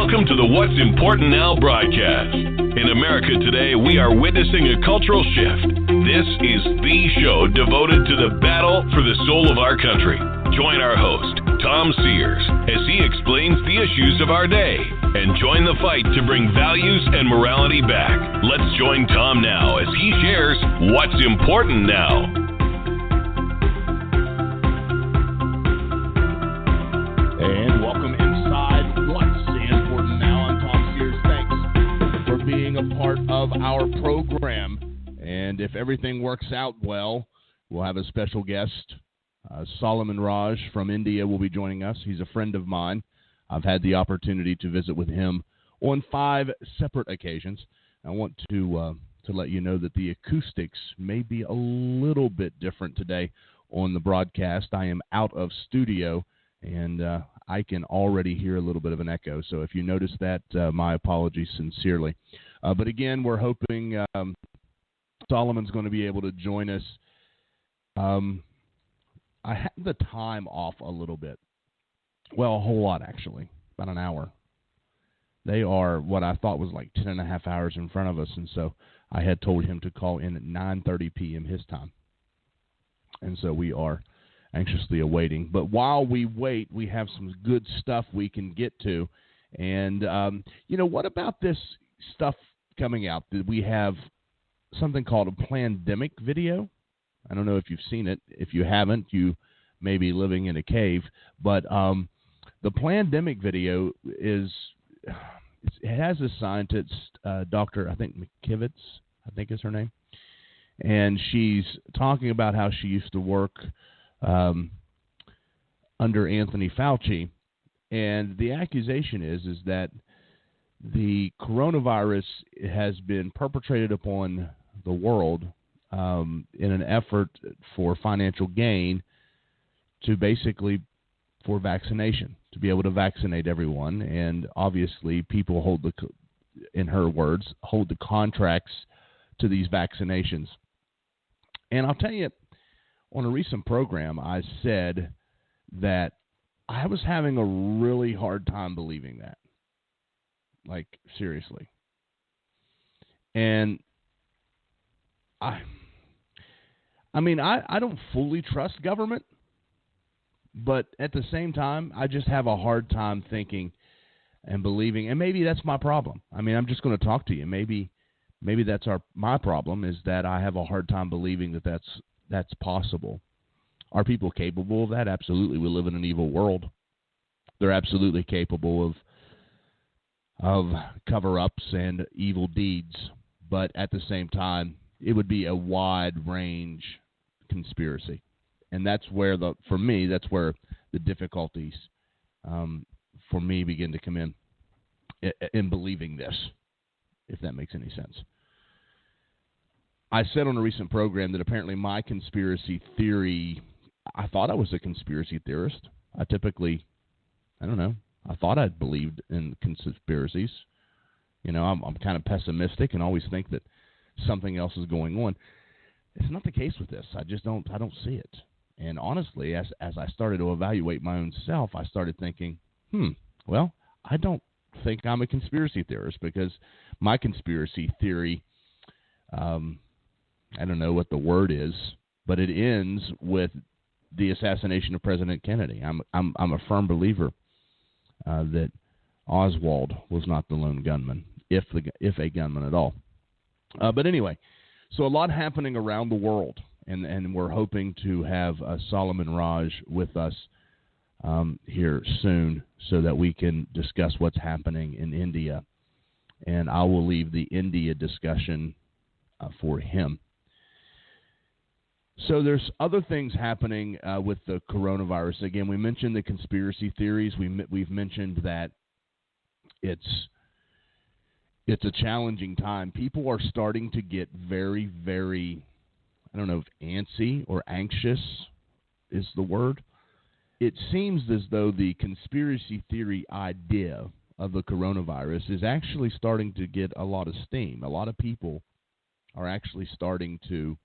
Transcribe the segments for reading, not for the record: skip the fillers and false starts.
Welcome to the What's Important Now broadcast. In America today, we are witnessing a cultural shift. This is the show devoted to the battle for the soul of our country. Join our host, Tom Sears, as he explains the issues of our day, and join the fight to bring values and morality back. Let's join Tom now as he shares What's Important Now. And welcome inside What's Important Now. I'm Tom Sears. Thanks for being a part of our program. And if everything works out well, we'll have a special guest. Solomon Raj from India will be joining us. He's a friend of mine. I've had the opportunity to visit with him on 5 separate occasions. I want to let you know that the acoustics may be a little bit different today on the broadcast. I am out of studio, and I can already hear a little bit of an echo. So if you notice that, my apologies sincerely. But again, we're hoping Solomon's going to be able to join us. I had the time off a little bit. Well, a whole lot, actually. About an hour. They are what I thought was like 10 and a half hours in front of us, and so I had told him to call in at 9:30 p.m. his time. And so we are anxiously awaiting. But while we wait, we have some good stuff we can get to. And, what about this stuff coming out? That we have something called a pandemic video. I don't know if you've seen it. If you haven't, you may be living in a cave. But the pandemic video it has a scientist, Dr. I think McKivitz, I think is her name. And she's talking about how she used to work under Anthony Fauci. And the accusation is that the coronavirus has been perpetrated upon the world in an effort for financial gain for vaccination, to be able to vaccinate everyone. And obviously people in her words, hold the contracts to these vaccinations. And I'll tell you, on a recent program, I said that I was having a really hard time believing that. Like, seriously. And I don't fully trust government, but at the same time, I just have a hard time thinking and believing, and maybe that's my problem. I'm just going to talk to you. Maybe that's my problem, is that I have a hard time believing that that's possible. Are people capable of that? Absolutely. We live in an evil world. They're absolutely capable of cover-ups and evil deeds, but at the same time, it would be a wide-range conspiracy. And that's where for me, that's where the difficulties for me begin to come in believing this, if that makes any sense. I said on a recent program that apparently my conspiracy theory, I thought I was a conspiracy theorist. I thought I believed in conspiracies. I'm kind of pessimistic and always think that something else is going on. It's not the case with this. I don't see it. And honestly, as I started to evaluate my own self, I started thinking, well, I don't think I'm a conspiracy theorist, because my conspiracy theory, I don't know what the word is, but it ends with the assassination of President Kennedy. I'm a firm believer that Oswald was not the lone gunman, if a gunman at all. But anyway, so a lot happening around the world, and we're hoping to have Solomon Raj with us here soon so that we can discuss what's happening in India. And I will leave the India discussion for him. So there's other things happening with the coronavirus. Again, we mentioned the conspiracy theories. We've mentioned that it's a challenging time. People are starting to get very, very, I don't know if antsy or anxious is the word. It seems as though the conspiracy theory idea of the coronavirus is actually starting to get a lot of steam. A lot of people are actually starting to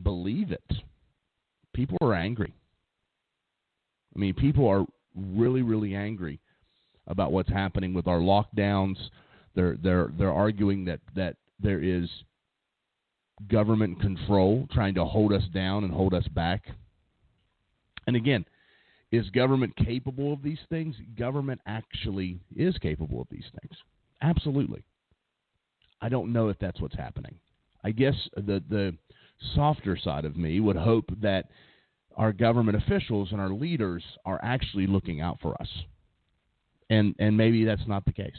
believe it. People are angry. People are really, really angry. about what's happening with our lockdowns. They're arguing that there is government control trying to hold us down and hold us back. And again, is government capable of these things? Government actually is capable of these things. Absolutely. I don't know if that's what's happening. I guess the softer side of me would hope that our government officials and our leaders are actually looking out for us. And maybe that's not the case.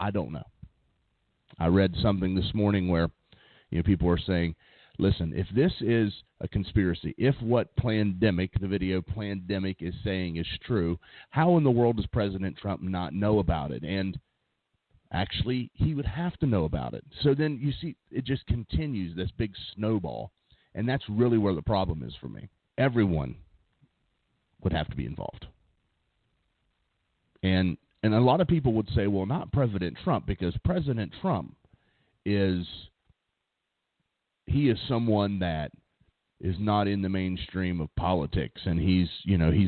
I don't know. I read something this morning where people are saying, listen, if this is a conspiracy, if what Plandemic, the video Plandemic is saying is true, how in the world does President Trump not know about it? And actually, he would have to know about it. So then you see it just continues, this big snowball. And that's really where the problem is for me. Everyone would have to be involved. And a lot of people would say, well, not President Trump, because President Trump is someone that is not in the mainstream of politics, and he's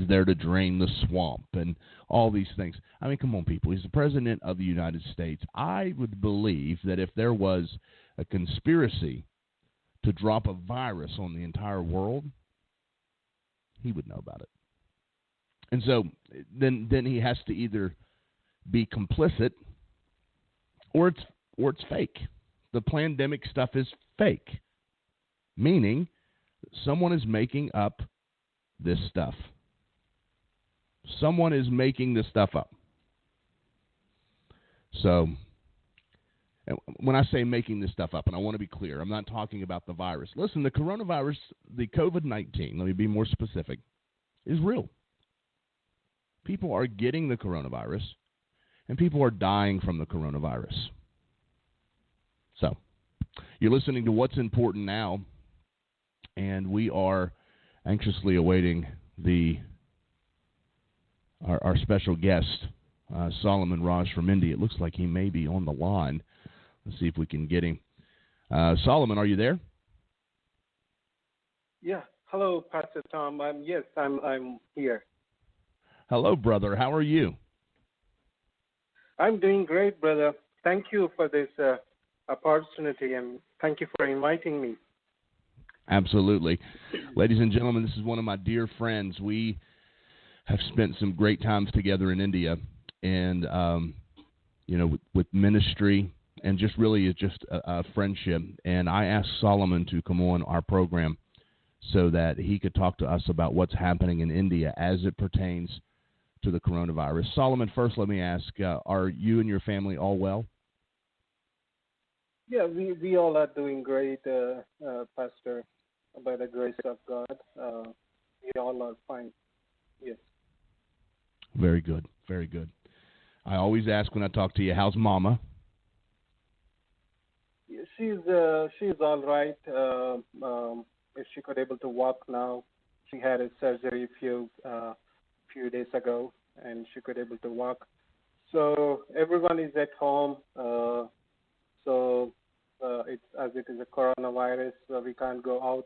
there to drain the swamp and all these things. I mean, come on, people. He's the president of the United States. I would believe that if there was a conspiracy to drop a virus on the entire world, he would know about it. And so then he has to either be complicit or it's fake. The Plandemic stuff is fake, meaning someone is making up this stuff. Someone is making this stuff up. So when I say making this stuff up, and I want to be clear, I'm not talking about the virus. Listen, the coronavirus, the COVID-19, let me be more specific, is real. People are getting the coronavirus, and people are dying from the coronavirus. So you're listening to What's Important Now, and we are anxiously awaiting our special guest, Solomon Raj from India. It looks like he may be on the line. Let's see if we can get him. Solomon, are you there? Yeah. Hello, Pastor Tom. I'm here. Hello, brother. How are you? I'm doing great, brother. Thank you for this opportunity, and thank you for inviting me. Absolutely. Ladies and gentlemen, this is one of my dear friends. We have spent some great times together in India, and, with ministry, and just really is just a friendship. And I asked Solomon to come on our program so that he could talk to us about what's happening in India as it pertains to the coronavirus. Solomon, first let me ask, are you and your family all well? Yeah, we all are doing great, Pastor, by the grace of God. We all are fine. Yes. Very good. Very good. I always ask when I talk to you, how's Mama? She's all right. If she could able to walk now, she had a surgery a few days ago, and she could able to walk. So everyone is at home. It's as it is a coronavirus, we can't go out.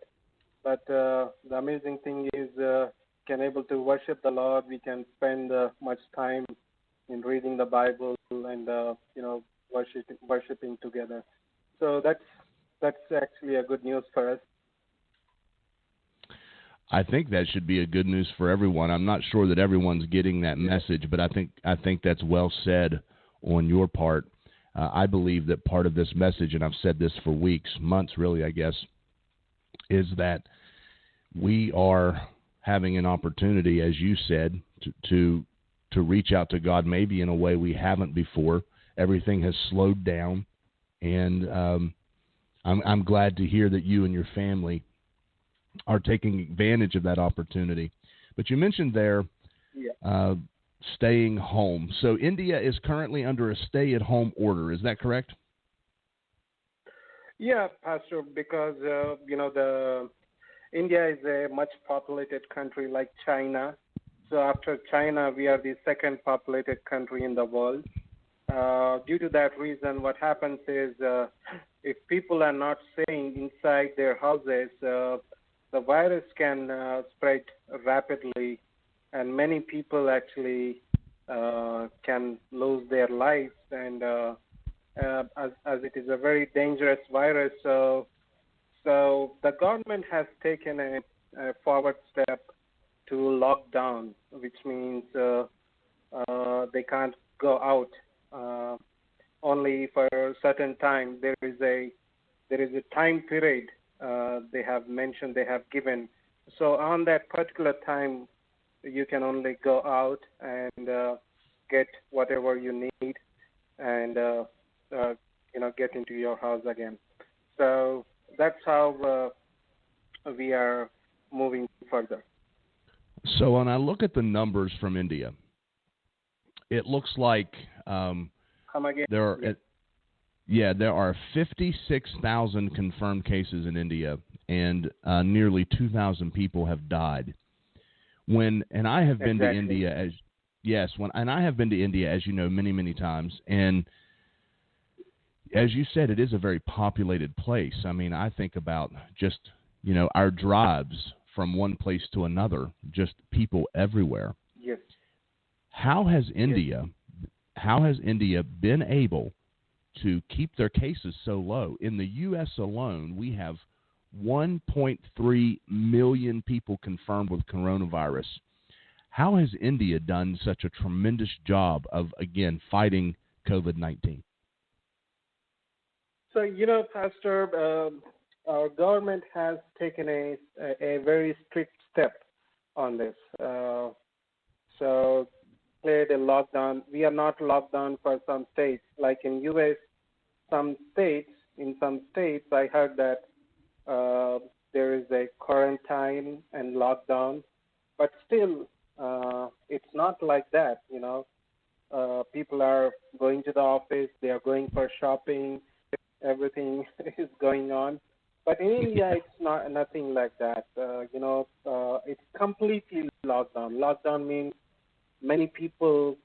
But the amazing thing is, can able to worship the Lord. We can spend much time in reading the Bible and worshiping together. So that's actually a good news for us. I think that should be a good news for everyone. I'm not sure that everyone's getting that message, but I think that's well said on your part. I believe that part of this message, and I've said this for weeks, months really, I guess, is that we are having an opportunity, as you said, to reach out to God maybe in a way we haven't before. Everything has slowed down, and I'm glad to hear that you and your family are taking advantage of that opportunity. But you mentioned there staying home. So India is currently under a stay-at-home order. Is that correct? Yeah, Pastor, because, India is a much populated country like China. So after China, we are the second populated country in the world. Due to that reason, what happens is if people are not staying inside their houses, the virus can spread rapidly, and many people actually can lose their lives, and as it is a very dangerous virus. So the government has taken a forward step to lock down, which means they can't go out only for a certain time. There is a time period they have mentioned, they have given. So on that particular time, you can only go out and get whatever you need, and get into your house again. So that's how we are moving further. So when I look at the numbers from India, it looks like Come again? there are Yes. there are 56,000 confirmed cases in India, and nearly 2,000 people have died. I have been to Exactly. India I have been to India, as you know, many, many times, and as you said, it is a very populated place. I mean, I think about just, our drives from one place to another, just people everywhere. Yes. How has Yes. India been able to keep their cases so low? In the U.S. alone, we have 1.3 million people confirmed with coronavirus. How has India done such a tremendous job of, again, fighting COVID-19? So, Pastor, our government has taken a very strict step on this. So, declared a lockdown. We are not locked down for some states. Like in U.S., in some states, I heard that there is a quarantine and lockdown, but still, it's not like that. People are going to the office, they are going for shopping, everything is going on. But in India, it's nothing like that. It's completely locked down. Lockdown means many people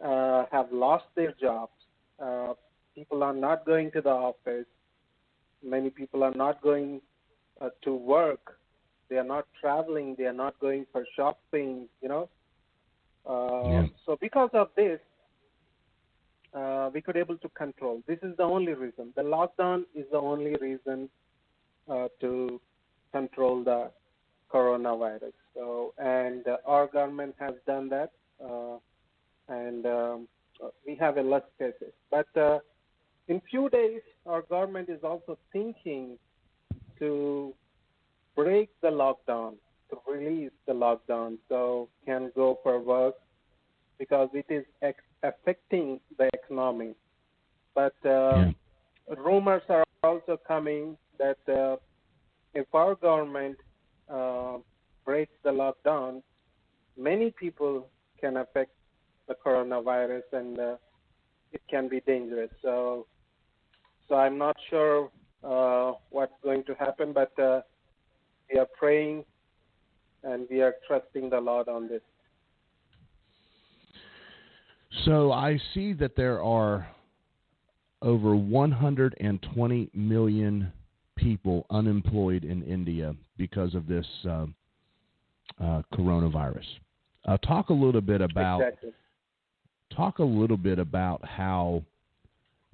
have lost their jobs. People are not going to the office. Many people are not going to work. They are not traveling. They are not going for shopping. So because of this, we could able to control. This is the only reason. The lockdown is the only reason to control the coronavirus. So, and our government has done that, and we have a less cases. But in few days, our government is also thinking to break the lockdown, to release the lockdown, so can go for work because it is affecting the economy. But rumors are also coming that if our government breaks the lockdown, many people can affect the coronavirus, and it can be dangerous. So I'm not sure what's going to happen, but we are praying and we are trusting the Lord on this. So I see that there are over 120 million people unemployed in India because of this coronavirus. Talk a little bit about how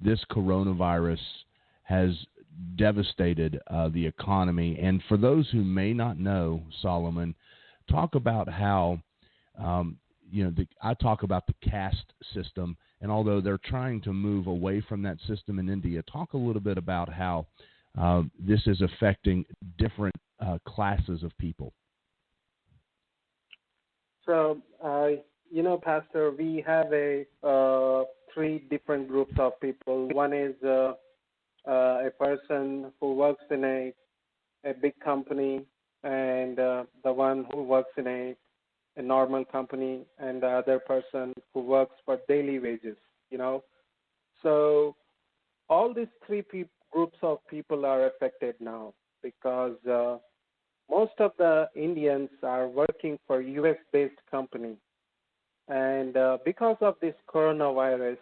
this coronavirus has devastated the economy. And for those who may not know, Solomon, talk about how I talk about the caste system, and although they're trying to move away from that system in India, talk a little bit about how this is affecting different classes of people. So, Pastor, we have three different groups of people. One is a person who works in a big company, and the one who works in a normal company, and the other person who works for daily wages. So all these three groups of people are affected now because most of the Indians are working for U.S.-based company, and because of this coronavirus,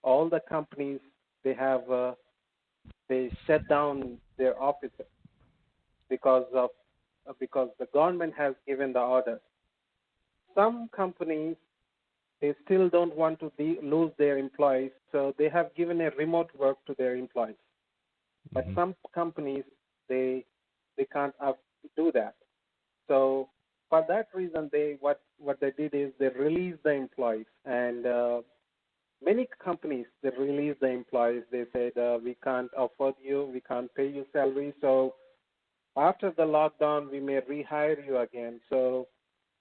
all the companies they shut down their offices because the government has given the order. Some companies they still don't want to lose their employees, so they have given a remote work to their employees. But some companies, they can't do that. So for that reason, what they did is they released the employees, and many companies, they released the employees. They said, we can't afford you, we can't pay you salary, so after the lockdown, we may rehire you again. So,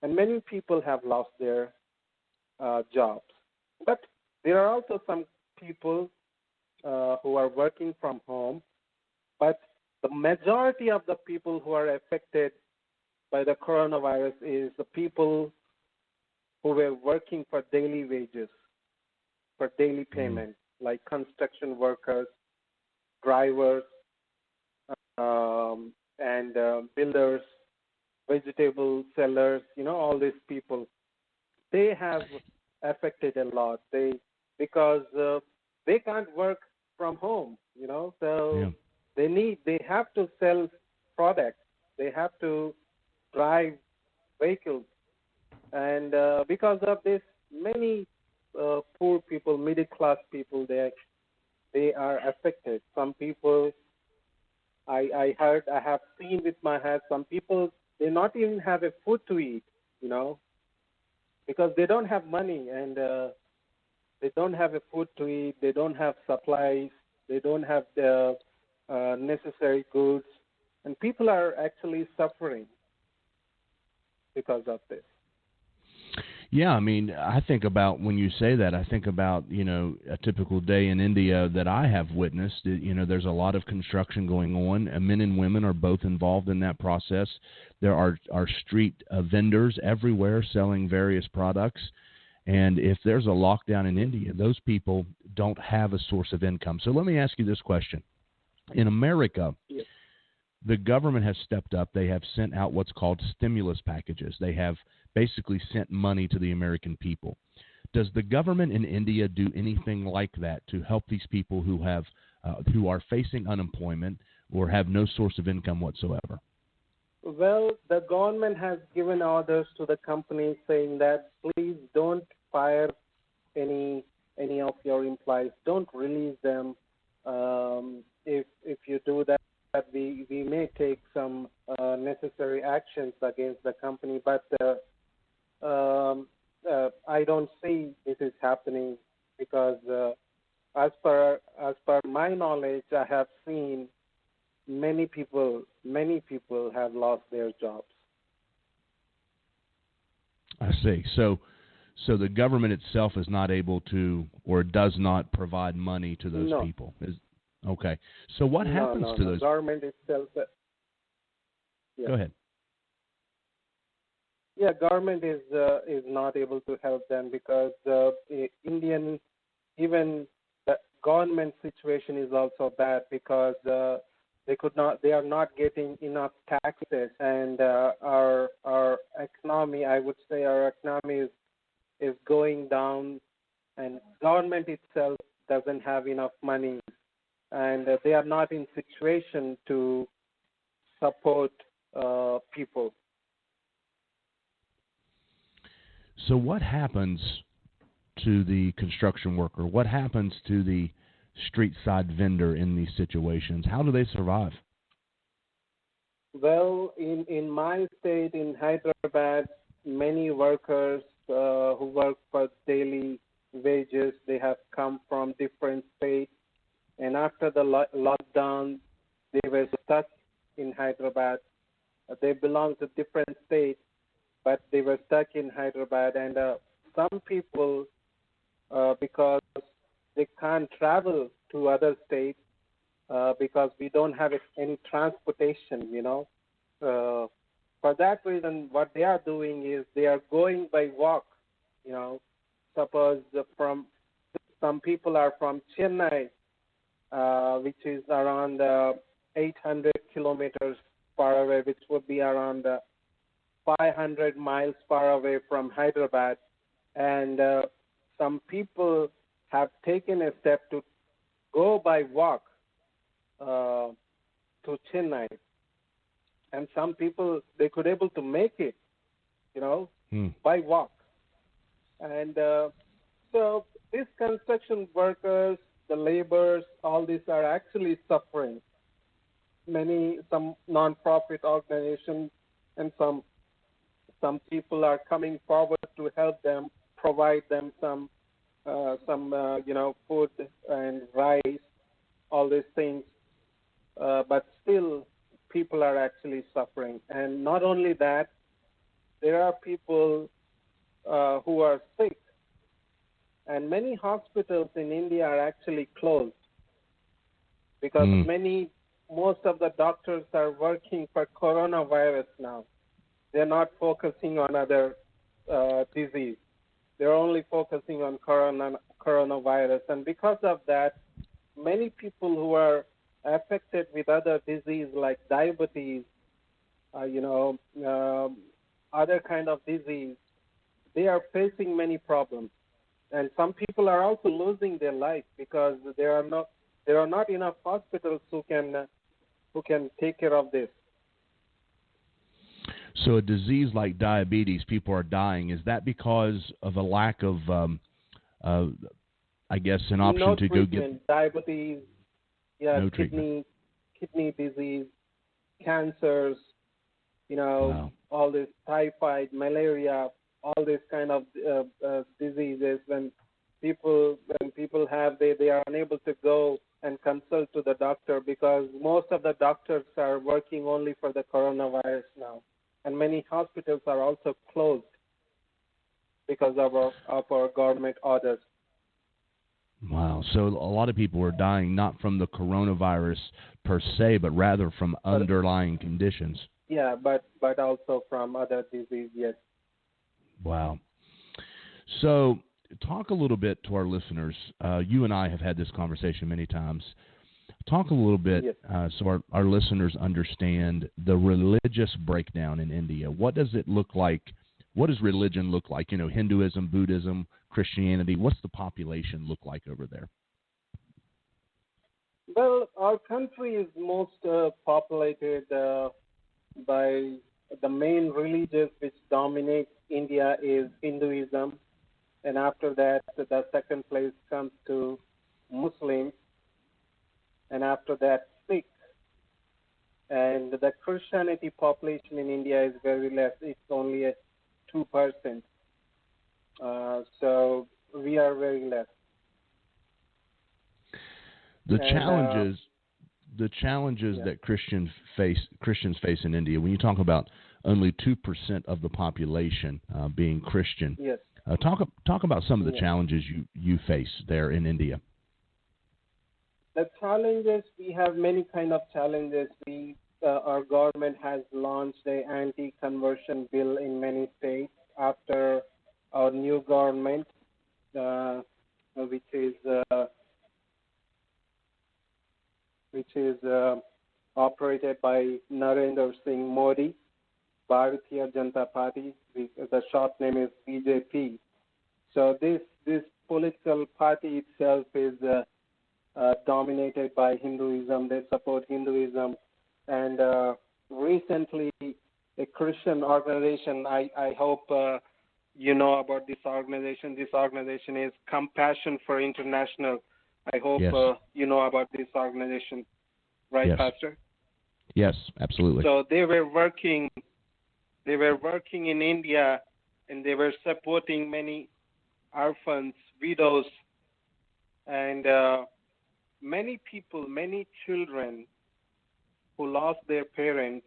and many people have lost their jobs. But there are also some people who are working from home, but the majority of the people who are affected by the coronavirus is the people who were working for daily wages, for daily payment, like construction workers, drivers, and builders, vegetable sellers, all these people. They have affected a lot. Because they can't work from home, so they have to sell products. They have to drive vehicles, and because of this, many poor people, middle class people, they are affected. Some people, I have seen with my eyes, some people, they not even have a food to eat, because they don't have money, and they don't have a food to eat. They don't have supplies. They don't have the necessary goods, and people are actually suffering because of this. Yeah, I mean, I think about, when you say that, I think about, a typical day in India that I have witnessed. There's a lot of construction going on, and men and women are both involved in that process. There are street vendors everywhere selling various products. And if there's a lockdown in India, those people don't have a source of income. So let me ask you this question. In America, the government has stepped up. They have sent out what's called stimulus packages. They have basically sent money to the American people. Does the government in India do anything like that to help these people who are facing unemployment or have no source of income whatsoever? Well, the government has given orders to the companies saying that please don't fire any of your employees. Don't release them. If you do that, we may take some necessary actions against the company. But I don't see this is happening, because as per my knowledge, I have seen many people have lost their jobs. I see. So the government itself is not able to, or does not provide money to those people. Okay. So what happens to those? The government itself. Go ahead. Yeah, government is not able to help them, because even the government situation is also bad, because they are not getting enough taxes, and our economy, I would say our economy is going down, and government itself doesn't have enough money, and they are not in situation to support people. So what happens to the construction worker? What happens to the street side vendor in these situations? How do they survive? Well, in my state, in Hyderabad, many workers who work for daily wages, they have come from different states, and after the lockdown, they were stuck in Hyderabad. They belong to different states, but they were stuck in Hyderabad, and some people, because they can't travel to other states, because we don't have any transportation, For that reason, what they are doing is they are going by walk, Suppose some people are from Chennai, which is around 800 kilometers far away, which would be around 500 miles far away from Hyderabad. And some people have taken a step to go by walk to Chennai. And some people, they could able to make it, by walk. And so these construction workers, the laborers, all these are actually suffering. Some non-profit organizations and some people are coming forward to help them, provide them some food and rice, all these things. But still, people are actually suffering. And not only that, there are people who are sick, and many hospitals in India are actually closed because most of the doctors are working for coronavirus now. They're not focusing on other disease. They're only focusing on coronavirus. And because of that, many people who are affected with other disease like diabetes, other kind of disease, they are facing many problems. And some people are also losing their life because there are not enough hospitals who can take care of this. So a disease like diabetes, people are dying. Is that because of a lack of, I guess, an option no to treatment. go get Diabetes, no kidney disease, cancers, Wow. all this typhoid, malaria, all these kind of diseases. When people have, they are unable to go and consult to the doctor because most of the doctors are working only for the coronavirus now. And many hospitals are also closed because of our government orders. Wow. So a lot of people are dying not from the coronavirus per se, but rather from underlying conditions. Yeah, but also from other disease, yes. Wow. So talk a little bit to our listeners. You and I have had this conversation many times. Talk a little bit so our listeners understand the religious breakdown in India. What does it look like? What does religion look like? Hinduism, Buddhism, Christianity. What's the population look like over there? Well, our country is most populated by the main religions which dominate India is Hinduism. And after that, the second place comes to Muslims. And after that, Sikh. And the Christianity population in India is very less. It's only at 2%. So we are very less. The challenges that Christians face in India. When you talk about only 2% of the population being Christian, yes. Talk about some of the challenges you face there in India. The challenges, we have many kind of challenges. Our government has launched an anti-conversion bill in many states after our new government, which is operated by Narendra Singh Modi, Bharatiya Janata Party. The short name is BJP. So this political party itself is dominated by Hinduism. They support Hinduism. And recently, a Christian organization, I hope you know about this organization. This organization is Compassion for International. I hope you know about this organization. Right, Pastor? Yes, absolutely. So they were working in India, and they were supporting many orphans, widows, and many people, many children who lost their parents.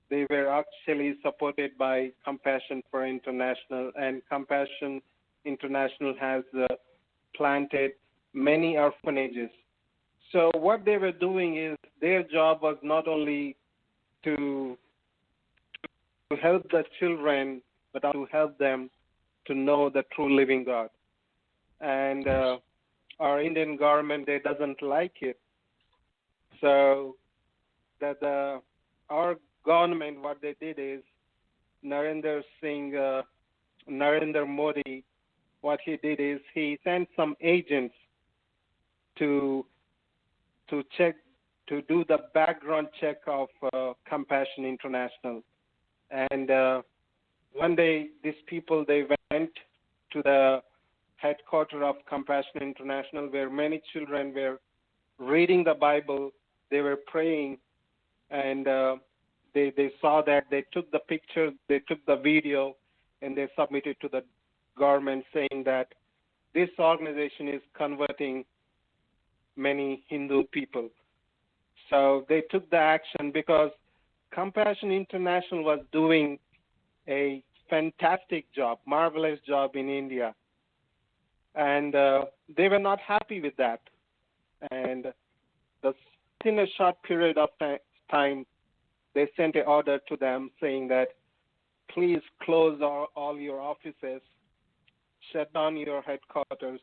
They were actually supported by Compassion for International, and Compassion International has planted many orphanages. So what they were doing is their job was not only to help the children, but also to help them to know the true living God. And our Indian government, they doesn't like it. So our government, what they did is Narendra Modi, what he did is he sent some agents to do the background check of Compassion International. And one day, these people, they went to the headquarters of Compassion International, where many children were reading the Bible, they were praying, and they saw that. They took the picture, they took the video, and they submitted to the government saying that this organization is converting many Hindu people. So they took the action because Compassion International was doing a fantastic job, marvelous job in India. And they were not happy with that. And in a short period of time, they sent an order to them saying that please close all your offices, shut down your headquarters,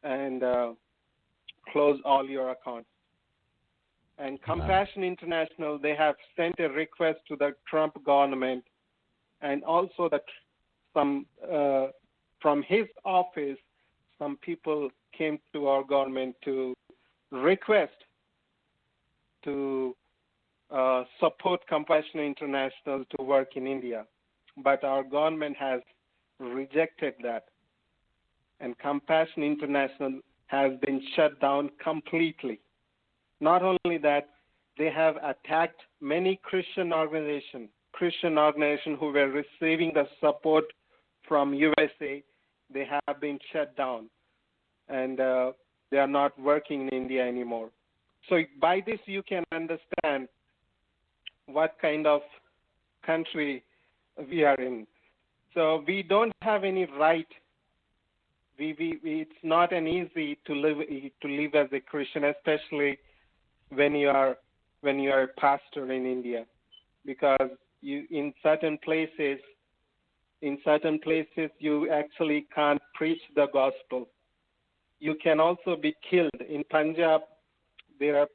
and close all your accounts. And Compassion International, they have sent a request to the Trump government, and also from his office, some people came to our government to request to support Compassion International to work in India. But our government has rejected that. And Compassion International has been shut down completely. Not only that, they have attacked many Christian organizations who were receiving the support from USA. They have been shut down, and they are not working in India anymore. So by this, you can understand what kind of country we are in. So we don't have any right. It's not an easy to live as a Christian, especially when you are a pastor in India, because in certain places you actually can't preach the gospel. You can also be killed. In Punjab, there are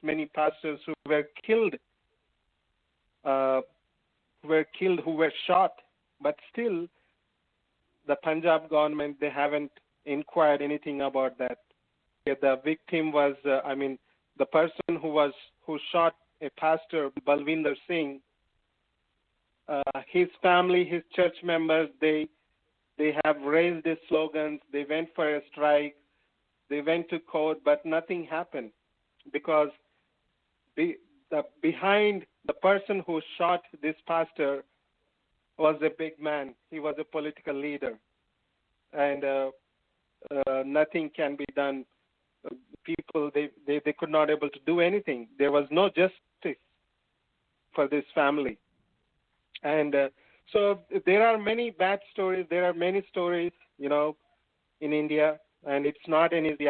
many pastors who were killed, who were shot, but still the Punjab government, they haven't inquired anything about that. The victim was, the person who shot a pastor, Balwinder Singh, his family, his church members, they have raised these slogans. They went for a strike. They went to court, but nothing happened because behind the person who shot this pastor was a big man. He was a political leader, and nothing can be done. People, they could not able to do anything. There was no justice for this family. And so there are many bad stories. There are many stories, in India, and it's not an easy.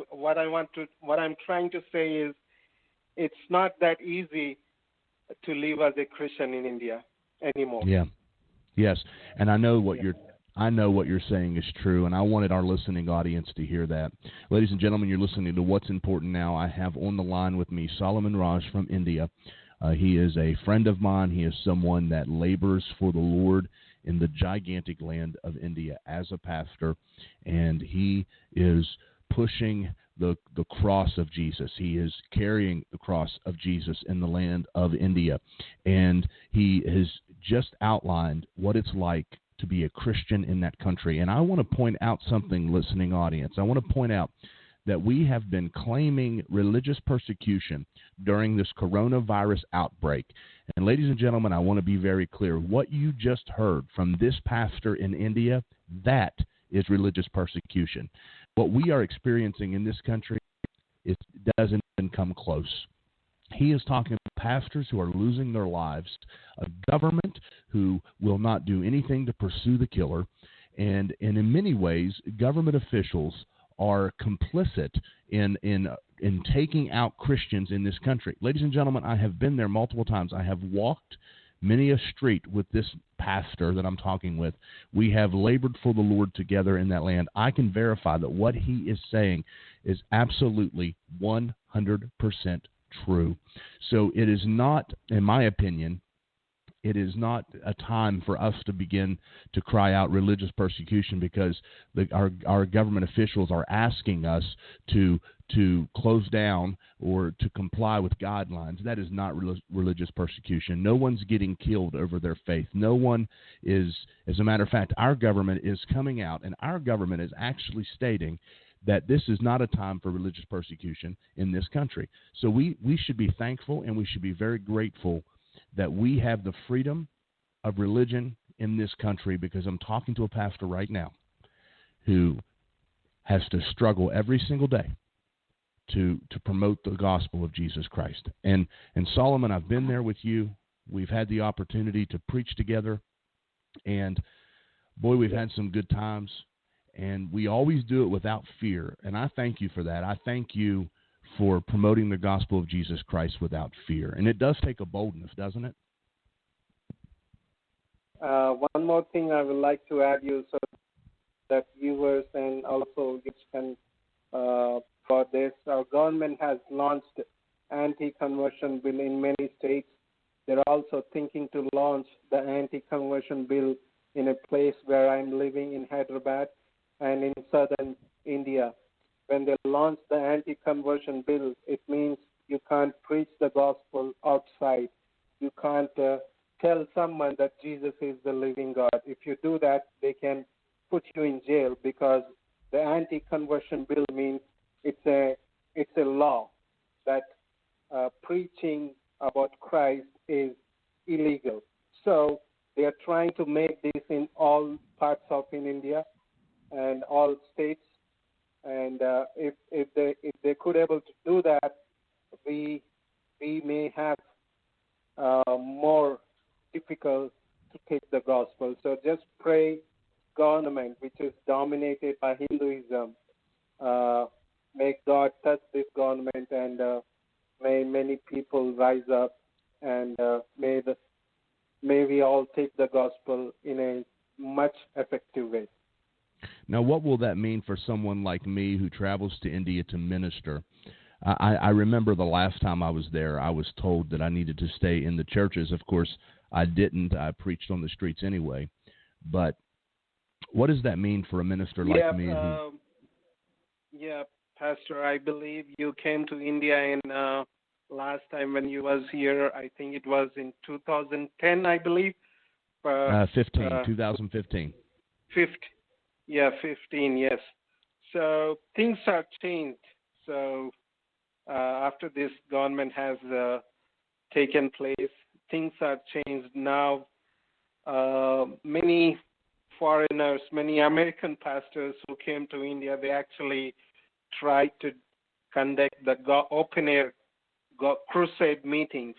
What I'm trying to say is, it's not that easy to live as a Christian in India anymore. Yeah. Yes, and I know what you're saying is true, and I wanted our listening audience to hear that. Ladies and gentlemen, you're listening to What's Important Now. I have on the line with me Solomon Raj from India. He is a friend of mine. He is someone that labors for the Lord in the gigantic land of India as a pastor, and he is pushing the cross of Jesus. He is carrying the cross of Jesus in the land of India, and he has just outlined what it's like to be a Christian in that country. And I want to point out something, listening audience. I want to point out that we have been claiming religious persecution during this coronavirus outbreak. And ladies and gentlemen, I want to be very clear. What you just heard from this pastor in India, that is religious persecution. What we are experiencing in this country, it doesn't even come close. He is talking about pastors who are losing their lives, a government who will not do anything to pursue the killer, and in many ways, government officials are complicit in taking out Christians in this country. Ladies and gentlemen, I have been there multiple times. I have walked many a street with this pastor that I'm talking with. We have labored for the Lord together in that land. I can verify that what he is saying is absolutely 100% true. So it is not, in my opinion, It is not a time for us to begin to cry out religious persecution because our government officials are asking us to close down or to comply with guidelines. That is not religious persecution. No one's getting killed over their faith. No one is. As a matter of fact, our government is coming out, and our government is actually stating that this is not a time for religious persecution in this country. So we should be thankful, and we should be very grateful that we have the freedom of religion in this country, because I'm talking to a pastor right now who has to struggle every single day to promote the gospel of Jesus Christ. And Solomon, I've been there with you. We've had the opportunity to preach together, and boy, we've had some good times, and we always do it without fear, and I thank you for that. I thank you for promoting the gospel of Jesus Christ without fear. And it does take a boldness, doesn't it? One more thing I would like to add you so that viewers and also you can for this. Our government has launched anti-conversion bill in many states. They're also thinking to launch the anti-conversion bill in a place where I'm living in Hyderabad and in southern India. When they launch the anti-conversion bill, it means you can't preach the gospel outside. You can't tell someone that Jesus is the living God. If you do that, they can put you in jail, because the anti-conversion bill means it's a law that preaching about Christ is illegal. So they are trying to make this in all parts of in India and all states. And if they could able to do that, we may have more difficult to take the gospel. So just pray, government, which is dominated by Hinduism, may God touch this government, and may many people rise up, and may we all take the gospel in a much effective way. Now, what will that mean for someone like me who travels to India to minister? I remember the last time I was there, I was told that I needed to stay in the churches. Of course, I didn't. I preached on the streets anyway. But what does that mean for a minister like me? Yeah, Pastor, I believe you came to India in last time when you was here. I think it was in 2010, I believe. 2015. 15, yes. So things are changed. So after this government has taken place, things are changed now. Many foreigners, many American pastors who came to India, they actually tried to conduct the open-air crusade meetings.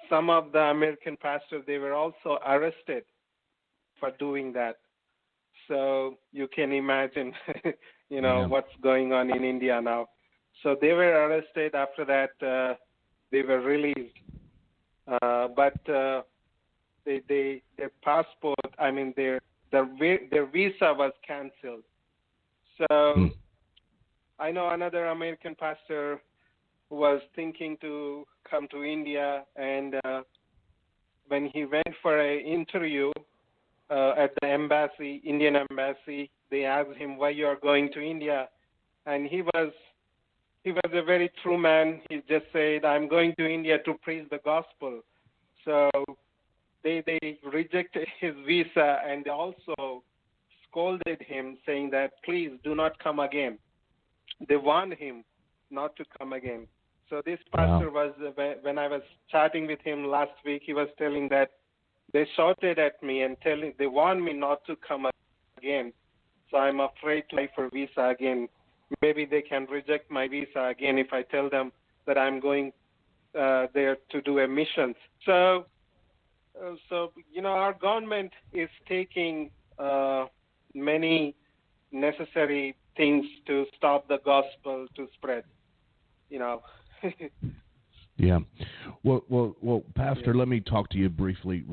Some of the American pastors, they were also arrested for doing that. So you can imagine, what's going on in India now. So they were arrested. After that, they were released. But their passport, their visa was canceled. So I know another American pastor who was thinking to come to India, and when he went for an interview at the embassy, Indian embassy, they asked him why you are going to India, and he was a very true man. He just said, I'm going to India to preach the gospel. So they rejected his visa, and they also scolded him, saying that please do not come again. They warned him not to come again. So this pastor was, when I was chatting with him last week, he was telling that they shouted at me and they warned me not to come again. So I'm afraid to apply for visa again. Maybe they can reject my visa again if I tell them that I'm going there to do a mission. So our government is taking many necessary things to stop the gospel to spread. Yeah. Well, Pastor, let me talk to you briefly.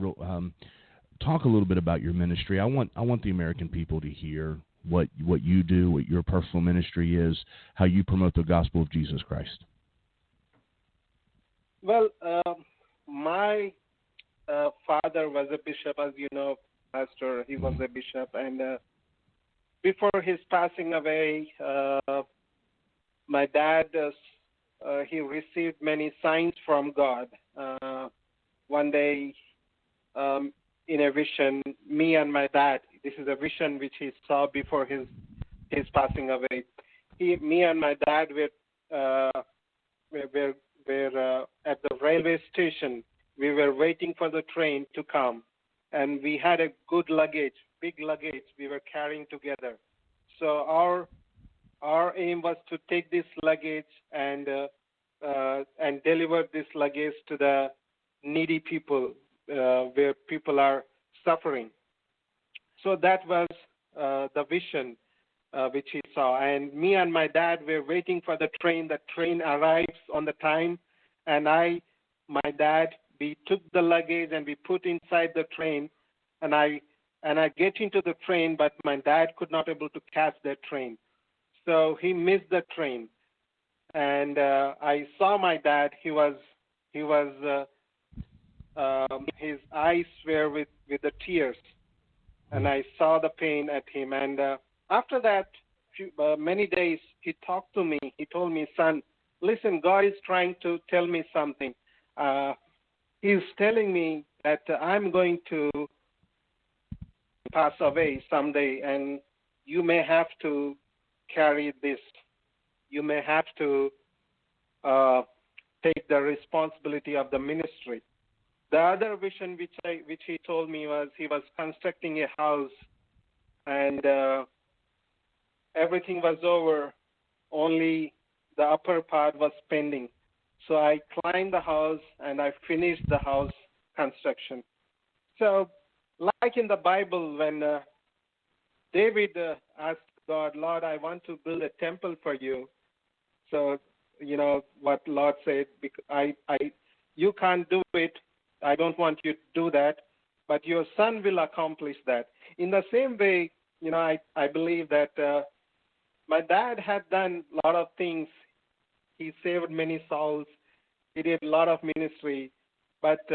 Talk a little bit about your ministry. I want the American people to hear what you do, what your personal ministry is, how you promote the gospel of Jesus Christ. Well, my father was a bishop, as you know, Pastor. He was a bishop, and before his passing away, my dad he received many signs from God. One day, in a vision, me and my dad. This is a vision which he saw before his passing away. Me and my dad were at the railway station. We were waiting for the train to come, and we had a good luggage, big luggage we were carrying together. So our aim was to take this luggage and deliver this luggage to the needy people where people are suffering. So that was the vision which he saw. And me and my dad were waiting for the train. The train arrives on the time, and my dad, we took the luggage and we put inside the train, and I get into the train, but my dad could not able to catch the train. So he missed the train. And I saw my dad. His eyes were with the tears, and I saw the pain at him. And after that, many days, he talked to me. He told me, son, listen, God is trying to tell me something. He's telling me that I'm going to pass away someday, and you may have to carry this. You may have to take the responsibility of the ministry. The other vision which he told me was he was constructing a house, and everything was over, only the upper part was pending. So I climbed the house and I finished the house construction. So like in the Bible, when David asked God, Lord, I want to build a temple for you. So, you know what Lord said, you can't do it. I don't want you to do that, but your son will accomplish that. In the same way, you know, I believe that my dad had done a lot of things. He saved many souls. He did a lot of ministry. But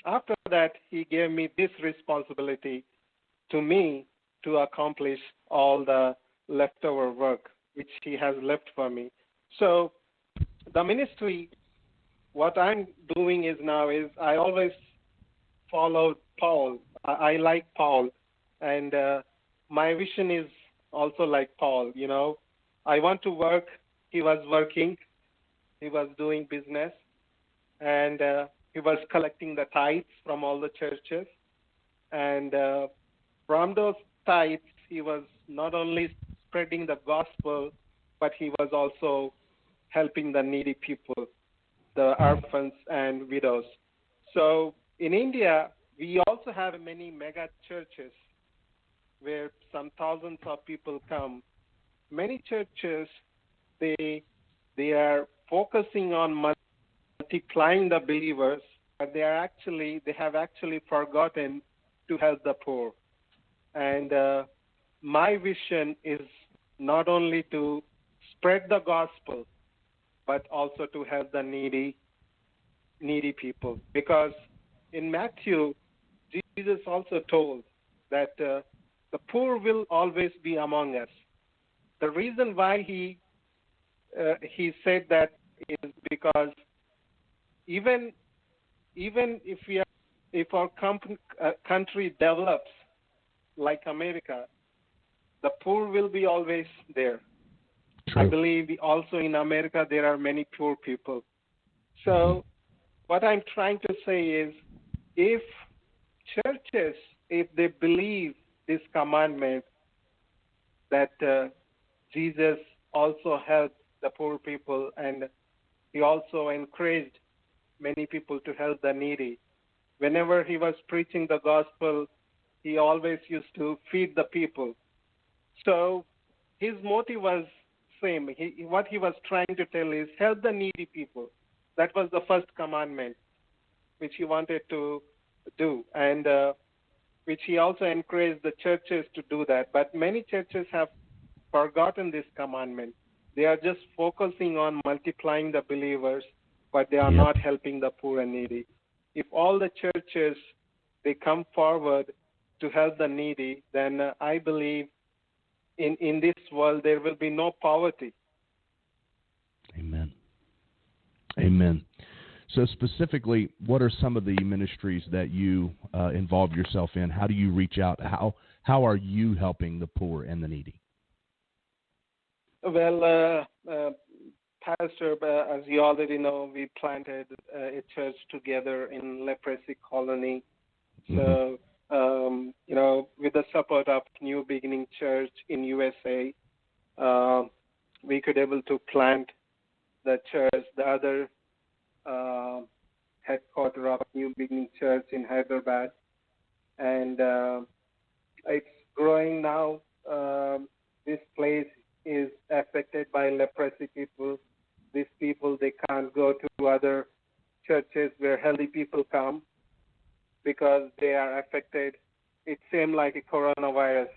after that, he gave me this responsibility to me to accomplish all the leftover work which he has left for me. So the ministry, what I'm doing is I always followed Paul. I like Paul. And my vision is also like Paul, you know. I want to work. He was working. He was doing business. And he was collecting the tithes from all the churches. And from those tithes, he was not only spreading the gospel, but he was also helping the needy people, the orphans and widows. So in India, we also have many mega churches where some thousands of people come. Many churches, they are focusing on multiplying the believers, but they have actually forgotten to help the poor. And my vision is not only to spread the gospel, but also to help the needy people. Because in Matthew, Jesus also told that the poor will always be among us. The reason why he said that is because even if our country develops like America, the poor will be always there. True. I believe also in America there are many poor people. So what I'm trying to say is, if churches, if they believe this commandment that Jesus also helped the poor people, and he also encouraged many people to help the needy. Whenever he was preaching the gospel, he always used to feed the people. So his motive was same. What he was trying to tell is help the needy people. That was the first commandment which he wanted to do, and which he also encouraged the churches to do that. But many churches have forgotten this commandment. They are just focusing on multiplying the believers, but they are not helping the poor and needy. if all the churches they come forward to help the needy, then I believe in this world there will be no poverty. Amen. Amen. So specifically, what are some of the ministries that you involve yourself in? How do you reach out? How are you helping the poor and the needy? Well, Pastor, as you already know, we planted a church together in leprosy colony. So, with the support of New Beginning Church in USA, we could able to plant the church, the other headquarters of New Beginning Church in Hyderabad, and it's growing now. This place is affected by leprosy people. These people, they can't go to other churches where healthy people come because they are affected. It's same like a coronavirus,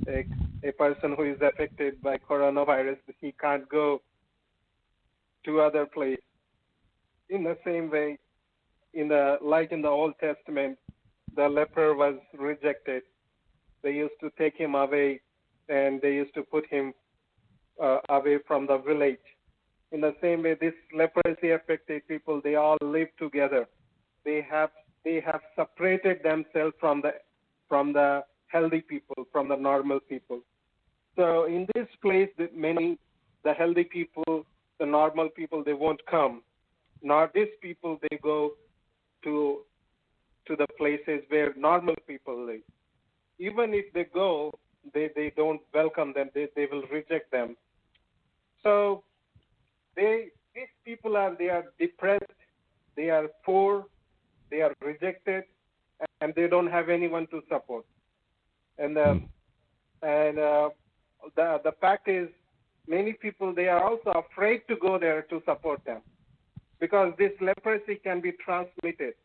a person who is affected by coronavirus, he can't go to other place. In the same way, in the Old Testament, the leper was rejected. They used to take him away, and they used to put him away from the village. In the same way, this leprosy affected people, they all live together. They have separated themselves from the healthy people, from the normal people. So in this place, the healthy people, the normal people, they won't come. Nor these people, they go to the places where normal people live. Even if they go, they don't welcome them. They will reject them. So these people they are depressed, they are poor, they are rejected, and they don't have anyone to support. And the fact is, many people, they are also afraid to go there to support them because this leprosy can be transmitted.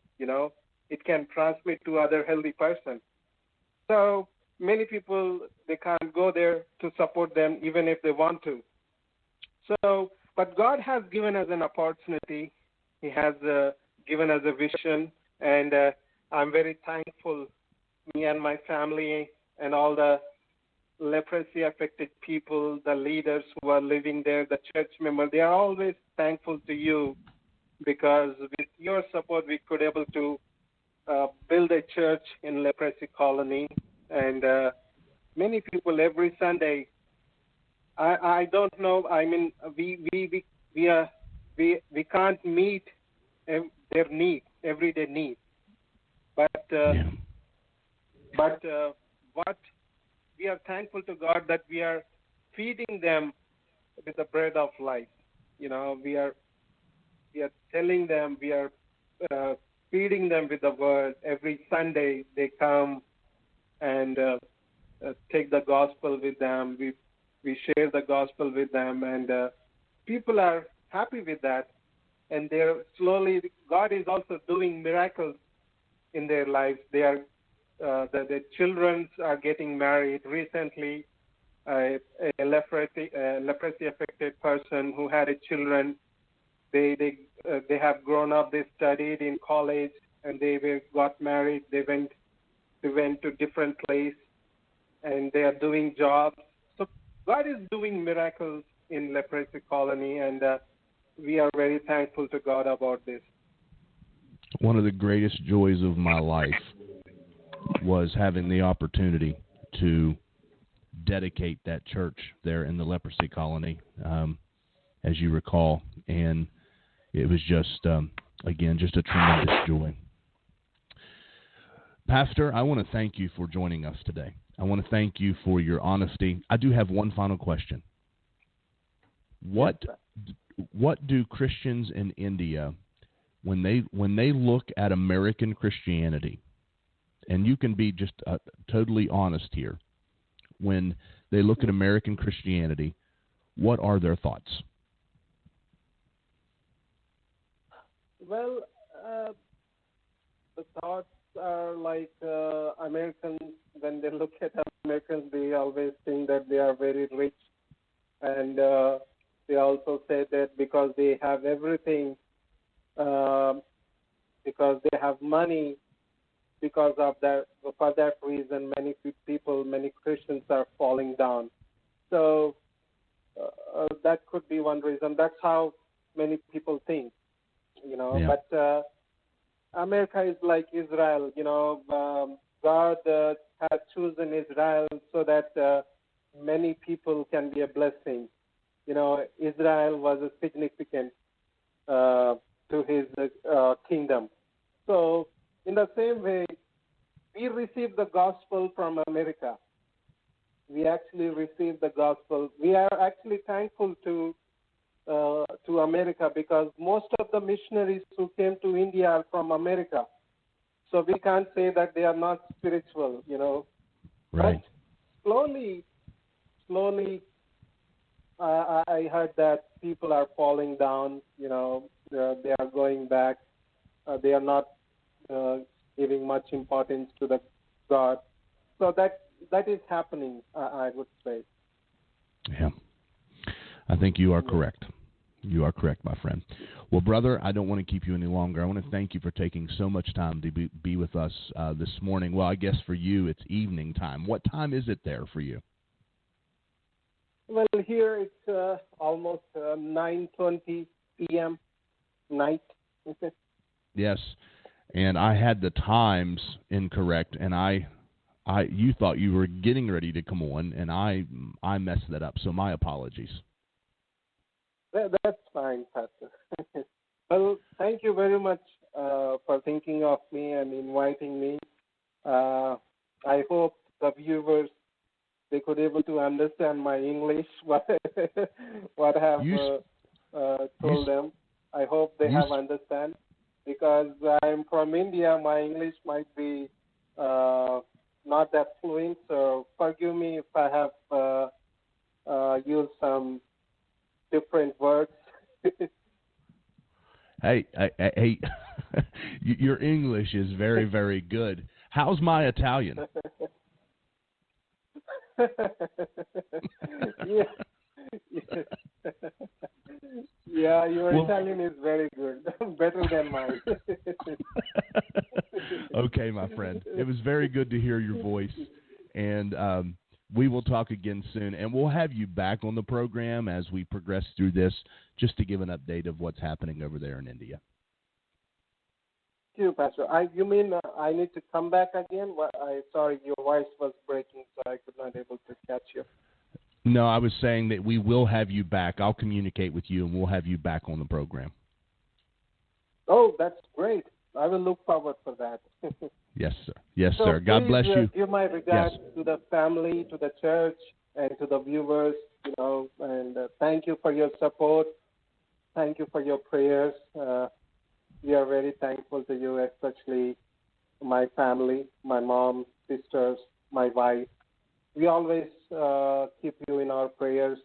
It can transmit to other healthy person. So many people, they can't go there to support them even if they want to. So, but God has given us an opportunity. He has given us a vision, and I'm very thankful, me and my family and all the leprosy-affected people, the leaders who are living there, the church members, they are always thankful to you because with your support, we could able to build a church in leprosy colony, and many people every Sunday. I don't know. I mean, we can't meet their need, everyday need, but what we are thankful to God that we are feeding them with the bread of life. We are telling them, we are feeding them with the word. Every Sunday they come and take the gospel with them. We share the gospel with them, and people are happy with that. And they're slowly, God is also doing miracles in their lives. They are the children are getting married. Recently, a leprosy-affected person who had children, they have grown up. They studied in college, and they got married. They went to different place, and they are doing jobs. So God is doing miracles in leprosy colony, and we are very thankful to God about this. One of the greatest joys of my life was having the opportunity to dedicate that church there in the leprosy colony, as you recall, and it was just, again, just a tremendous joy. Pastor, I want to thank you for joining us today. I want to thank you for your honesty. I do have one final question. What do Christians in India, when they look at American Christianity, and you can be just totally honest here, when they look at American Christianity, what are their thoughts? Well, the thoughts are like Americans, when they look at Americans, they always think that they are very rich, and they also say that because they have everything, because they have money. Because of that, for that reason, many people, many Christians are falling down. So that could be one reason. That's how many people think, Yeah. But America is like Israel, God has chosen Israel so that many people can be a blessing. Israel was a significant to his kingdom. So in the same way, we received the gospel from America. We actually received the gospel. We are actually thankful to America because most of the missionaries who came to India are from America. So we can't say that they are not spiritual, Right. But slowly, I heard that people are falling down. They are going back. They are not giving much importance to the God. So that is happening, I would say. Yeah. I think you are correct. You are correct, my friend. Well, brother, I don't want to keep you any longer. I want to thank you for taking so much time to be with us this morning. Well, I guess for you it's evening time. What time is it there for you? Well, here it's almost 9:20 p.m. night. Yes, and I had the times incorrect, and you thought you were getting ready to come on, and I messed that up. So my apologies. That's fine, Pastor. Well, thank you very much for thinking of me and inviting me. I hope the viewers they could able to understand my English, what I have told them. I hope they have understand because I'm from India. My English might be not that fluent, so forgive me if I have used some different words. Hey, your English is very, very good. How's my Italian? Yeah, your Italian is very good, better than mine. Okay, my friend. It was very good to hear your voice, and we will talk again soon, and we'll have you back on the program as we progress through this, just to give an update of what's happening over there in India. Thank you, Pastor. You mean I need to come back again? Sorry, your voice was breaking, so I could not able to catch you. No, I was saying that we will have you back. I'll communicate with you, and we'll have you back on the program. Oh, that's great. I will look forward for that. Yes, sir. Yes, so sir. God bless you. Give my regards to the family, to the church, and to the viewers, and thank you for your support. Thank you for your prayers. We are very thankful to you, especially my family, my mom, sisters, my wife. We always keep you in our prayers.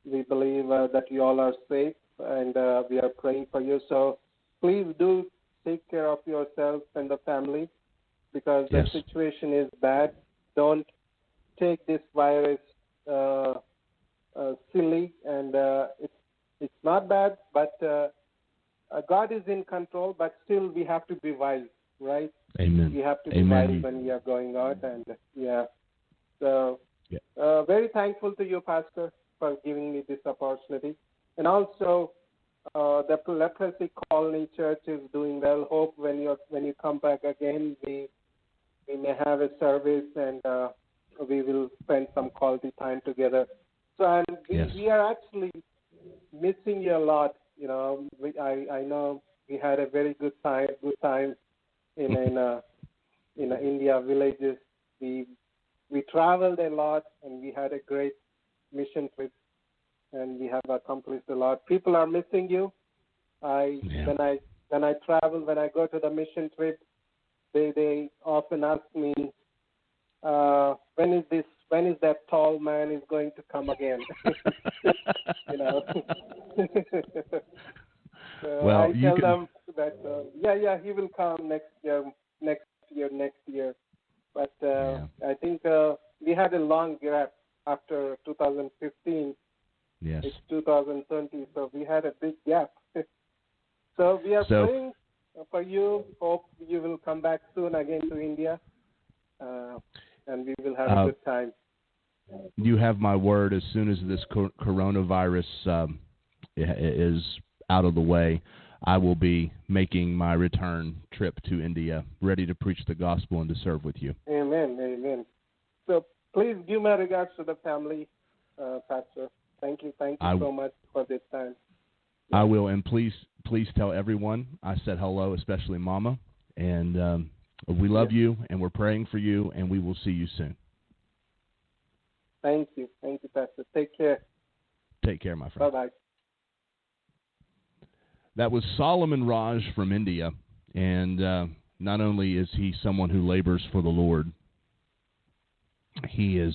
We believe that you all are safe, and we are praying for you. So please do take care of yourself and the family because the situation is bad. Don't take this virus silly, and it's not bad, but God is in control, but still we have to be wise, right? Amen. We have to be wise when we are going out, and So very thankful to you, Pastor, for giving me this opportunity. And also, the Leprosy Colony Church is doing well. Hope when you come back again, we may have a service and we will spend some quality time together. So we are actually missing you a lot. I know we had a very good time in India villages. We traveled a lot, and we had a great mission trip, and we have accomplished a lot. People are missing you. When I travel, when I go to the mission trip, they often ask me, when is that tall man is going to come again? Well, I tell them that he will come next year. But I think we had a long gap after 2015. Yes. It's 2020, so we had a big gap. So we are praying for you. Hope you will come back soon again to India, and we will have a good time. You have my word. As soon as this coronavirus is out of the way, I will be making my return trip to India, ready to preach the gospel and to serve with you. Amen, amen. So please give my regards to the family, Pastor. Thank you so much for this time. I will, and please tell everyone I said hello, especially Mama, and we love you, and we're praying for you, and we will see you soon. Thank you, Pastor. Take care. Take care, my friend. Bye-bye. That was Solomon Raj from India, and not only is he someone who labors for the Lord, he is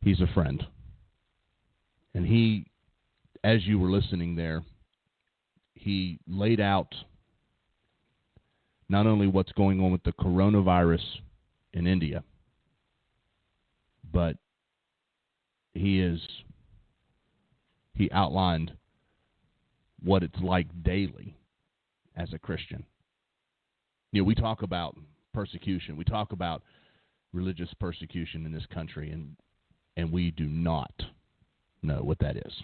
he's a friend. And he, as you were listening there, he laid out not only what's going on with the coronavirus in India, but he outlined what it's like daily as a Christian. You know, we talk about persecution. We talk about religious persecution in this country, and we do not know what that is.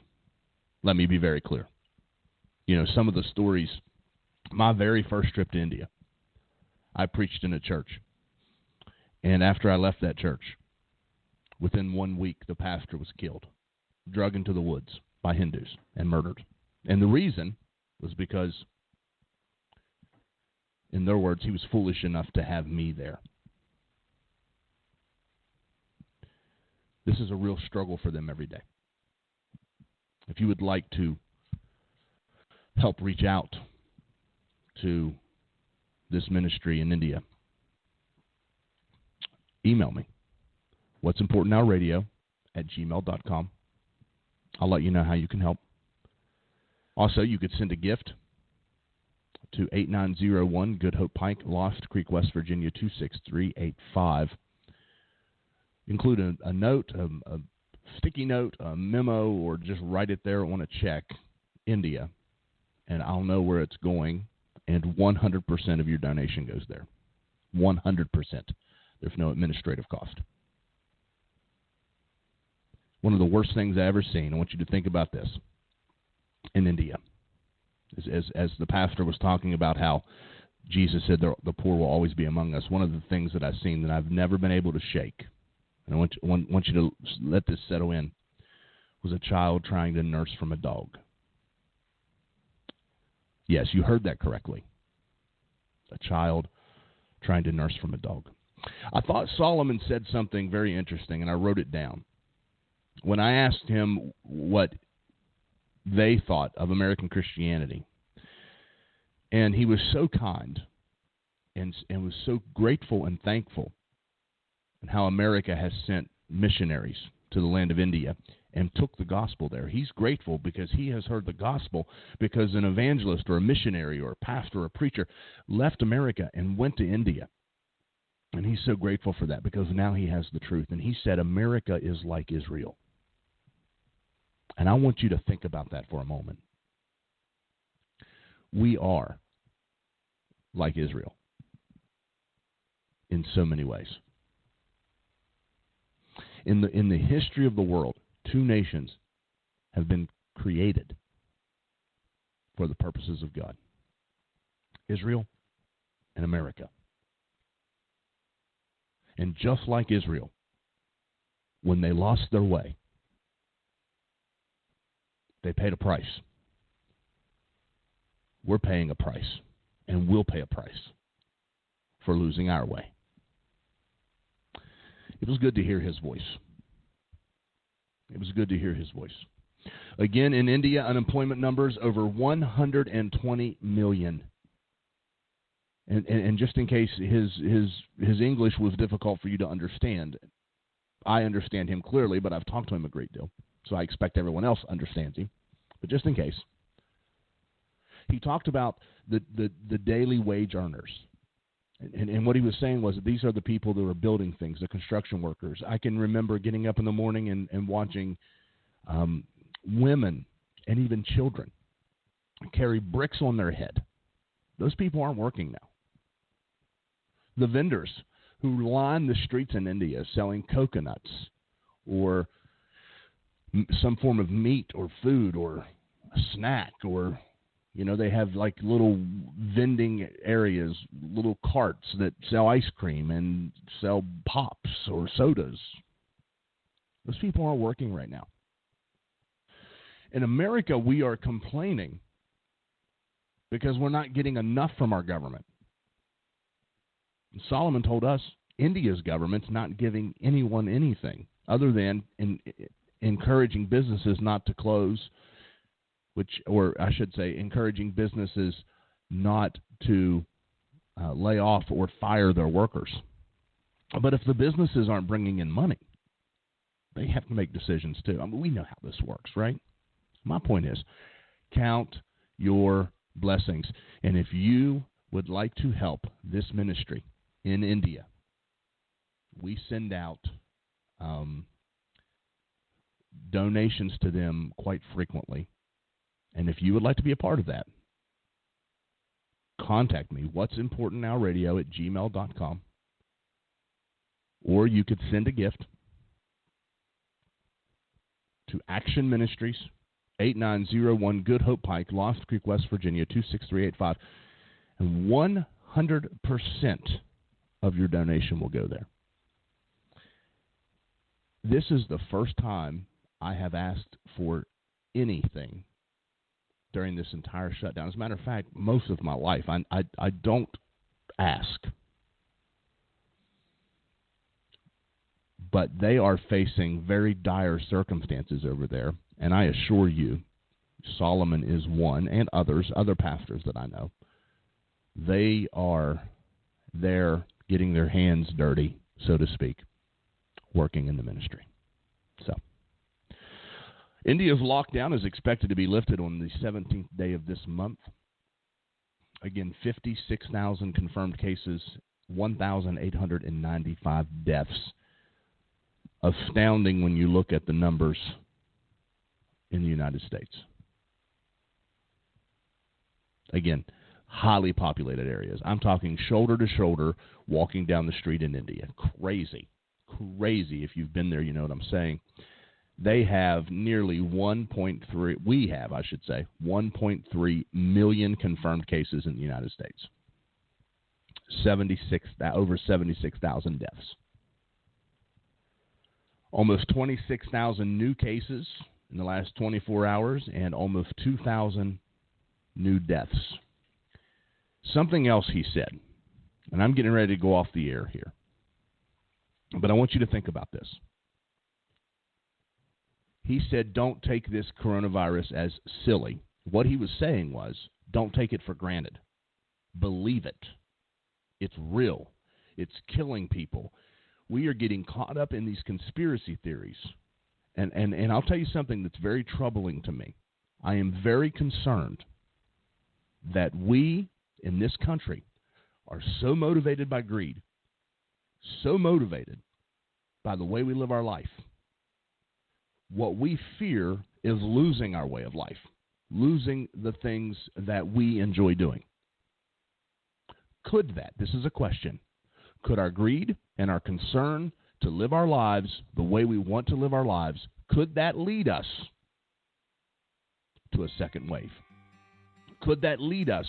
Let me be very clear. You know, some of the stories, my very first trip to India, I preached in a church. And after I left that church, within 1 week, the pastor was killed, dragged into the woods by Hindus, and murdered. And the reason was because, in their words, he was foolish enough to have me there. This is a real struggle for them every day. If you would like to help reach out to this ministry in India, email me. What's Important Now Radio @gmail.com. I'll let you know how you can help. Also, you could send a gift to 8901 Good Hope Pike, Lost Creek, West Virginia 26385. Include a note, a sticky note, a memo, or just write it there on a check, India, and I'll know where it's going, and 100% of your donation goes there. 100%. There's no administrative cost. One of the worst things I've ever seen, I want you to think about this, in India, as the pastor was talking about how Jesus said the poor will always be among us. One of the things that I've seen that I've never been able to shake, and I want you to let this settle in, was a child trying to nurse from a dog. Yes, you heard that correctly. A child trying to nurse from a dog. I thought Solomon said something very interesting, and I wrote it down. When I asked him what they thought of American Christianity, and he was so kind and was so grateful and thankful and how America has sent missionaries to the land of India and took the gospel there. He's grateful because he has heard the gospel, because an evangelist or a missionary or a pastor or a preacher left America and went to India. And he's so grateful for that because now he has the truth. And he said America is like Israel. And I want you to think about that for a moment. We are like Israel in so many ways. In the history of the world, two nations have been created for the purposes of God. Israel and America. And just like Israel, when they lost their way, they paid a price. We're paying a price, and we'll pay a price for losing our way. It was good to hear his voice. It was good to hear his voice. Again, in India, unemployment numbers over 120 million. And just in case his English was difficult for you to understand, I understand him clearly, but I've talked to him a great deal, so I expect everyone else understands him. But just in case, he talked about the daily wage earners. And what he was saying was that these are the people that are building things, the construction workers. I can remember getting up in the morning and watching women and even children carry bricks on their head. Those people aren't working now. The vendors who line the streets in India selling coconuts or some form of meat or food or a snack, or they have like little vending areas, little carts that sell ice cream and sell pops or sodas. Those people aren't working right now. In America, we are complaining because we're not getting enough from our government. And Solomon told us India's government's not giving anyone anything other than encouraging businesses not to close, encouraging businesses not to lay off or fire their workers. But if the businesses aren't bringing in money, they have to make decisions too. I mean, we know how this works, right? My point is, count your blessings. And if you would like to help this ministry in India, we send out donations to them quite frequently. And if you would like to be a part of that, contact me, what'simportantnowradio@gmail.com. Or you could send a gift to Action Ministries, 8901 Good Hope Pike, Lost Creek, West Virginia, 26385. And 100% of your donation will go there. This is the first time I have asked for anything during this entire shutdown. As a matter of fact, most of my life, I don't ask. But they are facing very dire circumstances over there. And I assure you, Solomon is one, and other pastors that I know. They are there getting their hands dirty, so to speak, working in the ministry. So, India's lockdown is expected to be lifted on the 17th day of this month. Again, 56,000 confirmed cases, 1,895 deaths. Astounding when you look at the numbers in the United States. Again, highly populated areas. I'm talking shoulder to shoulder walking down the street in India. Crazy. If you've been there, you know what I'm saying. They have nearly 1.3 million confirmed cases in the United States. Over 76,000 deaths. Almost 26,000 new cases in the last 24 hours and almost 2,000 new deaths. Something else he said, and I'm getting ready to go off the air here, but I want you to think about this. He said, don't take this coronavirus as silly. What he was saying was, don't take it for granted. Believe it. It's real. It's killing people. We are getting caught up in these conspiracy theories. And I'll tell you something that's very troubling to me. I am very concerned that we in this country are so motivated by greed, so motivated by the way we live our life. What we fear is losing our way of life, losing the things that we enjoy doing. Could that, this is a question, could our greed and our concern to live our lives the way we want to live our lives, could that lead us to a second wave? Could that lead us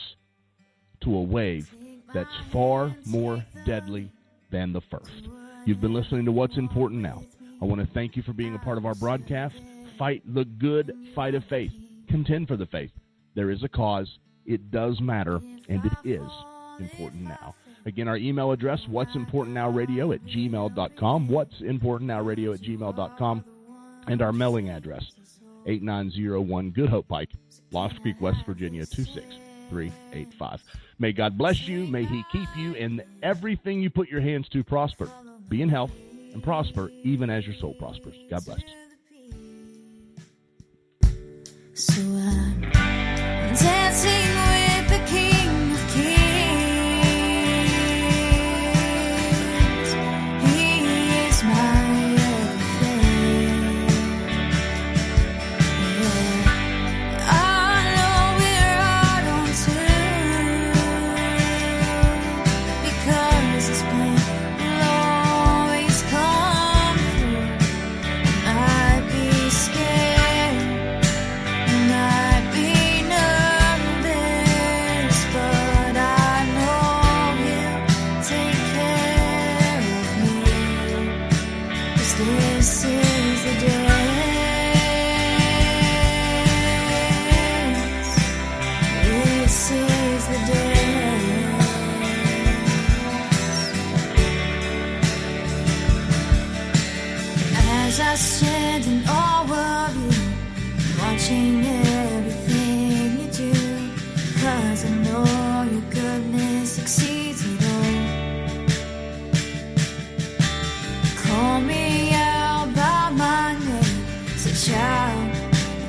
to a wave that's far more deadly than the first? You've been listening to What's Important Now. I want to thank you for being a part of our broadcast. Fight the good fight of faith. Contend for the faith. There is a cause. It does matter, and it is important now. Again, our email address, what'simportantnowradio@gmail.com, what'simportantnowradio@gmail.com, and our mailing address, 8901 Good Hope Pike, Lost Creek, West Virginia, 26385. May God bless you. May He keep you, and everything you put your hands to prosper. Be in health and prosper, even as your soul prospers. God bless. So I'm dancing with the King of Kings. He is my everything. Yeah. I know we're This is the dance. This is the dance. As I stand in awe of you, watching everything you do, 'cause I know your goodness exceeds it all. Call me out by my name, say child,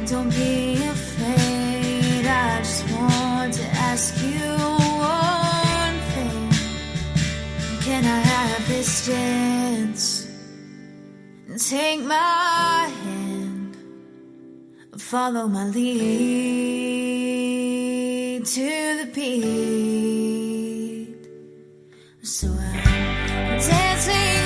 don't be afraid. I just want to ask you one thing. Can I have this dance? Take my hand, follow my lead to the beat. So I'm dancing